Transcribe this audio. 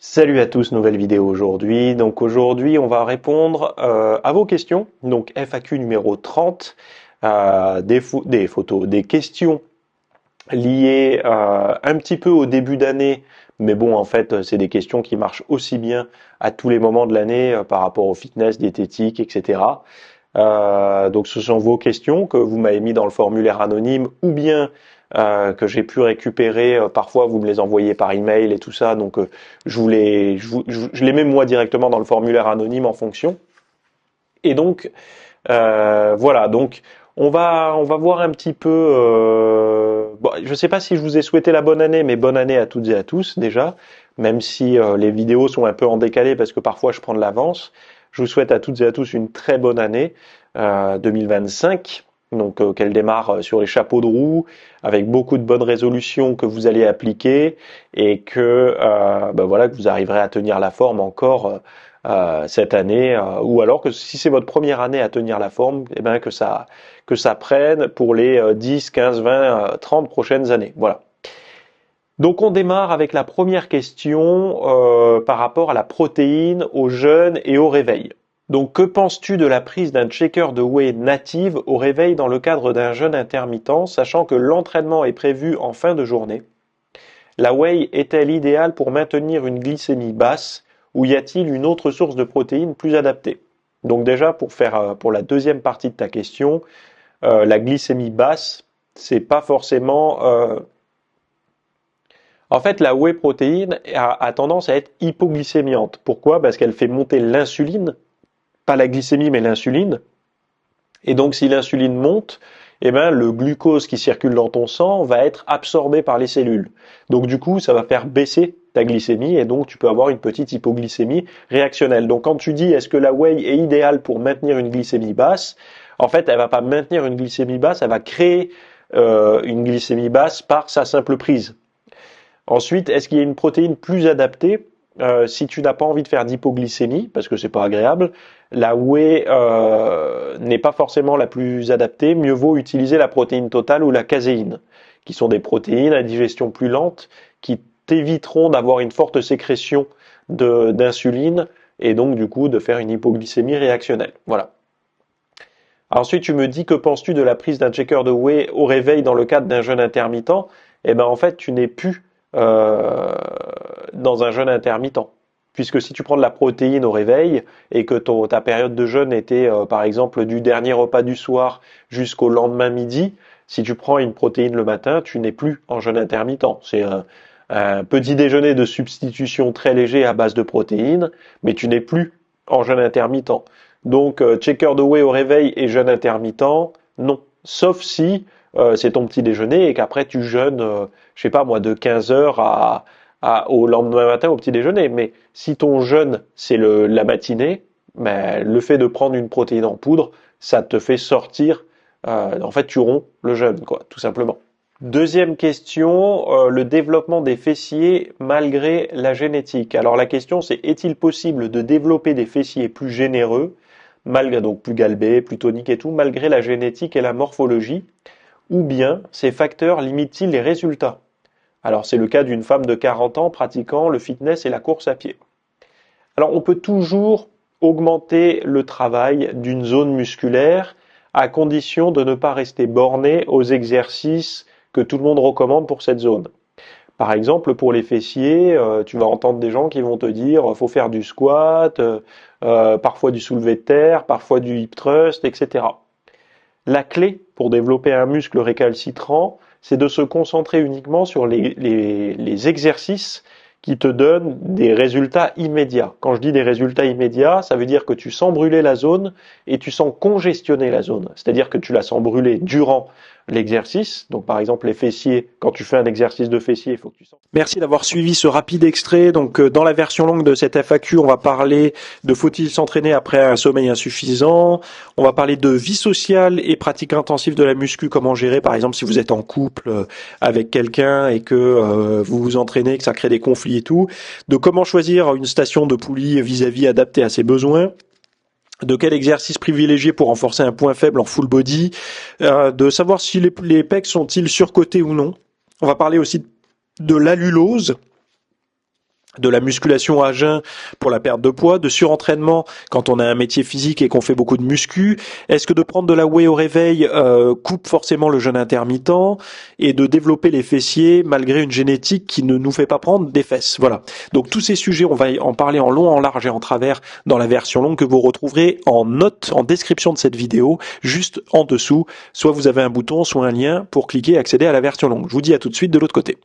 Salut à tous, nouvelle vidéo aujourd'hui. Donc aujourd'hui, on va répondre à vos questions. Donc FAQ numéro 30, des photos, des questions liées un petit peu au début d'année. Mais bon, en fait, c'est des questions qui marchent aussi bien à tous les moments de l'année par rapport au fitness, diététique, etc. Donc ce sont vos questions que vous m'avez mis dans le formulaire anonyme ou bien que j'ai pu récupérer. Parfois vous me les envoyez par email et tout ça, donc je les mets moi directement dans le formulaire anonyme en fonction. Et donc voilà, donc on va voir un petit peu. Bon, je ne sais pas si je vous ai souhaité la bonne année, mais bonne année à toutes et à tous déjà, même si les vidéos sont un peu en décalé parce que parfois je prends de l'avance. Je vous souhaite à toutes et à tous une très bonne année 2025, donc qu'elle démarre sur les chapeaux de roue, avec beaucoup de bonnes résolutions que vous allez appliquer et que ben voilà que vous arriverez à tenir la forme encore cette année, ou alors que si c'est votre première année à tenir la forme, eh ben que ça prenne pour les 10, 15, 20, 30 prochaines années. Voilà. Donc on démarre avec la première question par rapport à la protéine, au jeûne et au réveil. Donc que penses-tu de la prise d'un checker de whey native au réveil dans le cadre d'un jeûne intermittent, sachant que l'entraînement est prévu en fin de journée? La whey est-elle idéale pour maintenir une glycémie basse ou y a-t-il une autre source de protéines plus adaptée? Donc déjà pour la deuxième partie de ta question, la glycémie basse, c'est pas forcément en fait, la whey protéine a tendance à être hypoglycémiante. Pourquoi? Parce qu'elle fait monter l'insuline, pas la glycémie, mais l'insuline. Et donc, si l'insuline monte, eh ben, le glucose qui circule dans ton sang va être absorbé par les cellules. Donc, du coup, ça va faire baisser ta glycémie et donc tu peux avoir une petite hypoglycémie réactionnelle. Donc, quand tu dis est-ce que la whey est idéale pour maintenir une glycémie basse, en fait, elle va pas maintenir une glycémie basse, elle va créer une glycémie basse par sa simple prise. Ensuite, est-ce qu'il y a une protéine plus adaptée si tu n'as pas envie de faire d'hypoglycémie, parce que c'est pas agréable? La whey n'est pas forcément la plus adaptée. Mieux vaut utiliser la protéine totale ou la caséine, qui sont des protéines à digestion plus lente, qui t'éviteront d'avoir une forte sécrétion d'insuline et donc du coup de faire une hypoglycémie réactionnelle. Voilà. Ensuite, tu me dis que penses-tu de la prise d'un checker de whey au réveil dans le cadre d'un jeûne intermittent? Eh ben en fait, tu n'es plus euh, dans un jeûne intermittent. Puisque si tu prends de la protéine au réveil et que ta période de jeûne était par exemple du dernier repas du soir jusqu'au lendemain midi, si tu prends une protéine le matin, tu n'es plus en jeûne intermittent. C'est un petit déjeuner de substitution très léger à base de protéines, mais tu n'es plus en jeûne intermittent. Donc checker de whey au réveil et jeûne intermittent, non. Sauf si c'est ton petit déjeuner et qu'après tu jeûnes, je sais pas moi, de 15 heures au lendemain matin au petit déjeuner. Mais si ton jeûne c'est la matinée, ben, le fait de prendre une protéine en poudre, ça te fait sortir. En fait, tu romps le jeûne, quoi, tout simplement. Deuxième question, le développement des fessiers malgré la génétique. Alors la question c'est est-il possible de développer des fessiers plus généreux, malgré donc plus galbés, plus toniques et tout, malgré la génétique et la morphologie, ou bien ces facteurs limitent-ils les résultats? Alors c'est le cas d'une femme de 40 ans pratiquant le fitness et la course à pied. Alors on peut toujours augmenter le travail d'une zone musculaire à condition de ne pas rester borné aux exercices que tout le monde recommande pour cette zone. Par exemple, pour les fessiers, tu vas entendre des gens qui vont te dire faut faire du squat, parfois du soulevé de terre, parfois du hip thrust, etc. La clé pour développer un muscle récalcitrant, c'est de se concentrer uniquement sur les exercices qui te donnent des résultats immédiats. Quand je dis des résultats immédiats, ça veut dire que tu sens brûler la zone et tu sens congestionner la zone. C'est-à-dire que tu la sens brûler durant l'exercice. Donc par exemple les fessiers, quand tu fais un exercice de fessier, il faut que tu sens. Merci d'avoir suivi ce rapide extrait. Donc dans la version longue de cette FAQ, on va parler de faut-il s'entraîner après un sommeil insuffisant. On va parler de vie sociale et pratique intensive de la muscu, comment gérer par exemple si vous êtes en couple avec quelqu'un et que vous vous entraînez, que ça crée des conflits et tout. De comment choisir une station de poulie vis-à-vis adaptée à ses besoins. De quel exercice privilégier pour renforcer un point faible en full body, de savoir si les pecs sont-ils surcotés ou non. On va parler aussi de l'allulose, de la musculation à jeun pour la perte de poids, de surentraînement quand on a un métier physique et qu'on fait beaucoup de muscu. Est-ce que de prendre de la whey au réveil coupe forcément le jeûne intermittent, et de développer les fessiers malgré une génétique qui ne nous fait pas prendre des fesses. Voilà. Donc tous ces sujets, on va en parler en long, en large et en travers dans la version longue que vous retrouverez en note, en description de cette vidéo, juste en dessous. Soit vous avez un bouton, soit un lien pour cliquer et accéder à la version longue. Je vous dis à tout de suite de l'autre côté.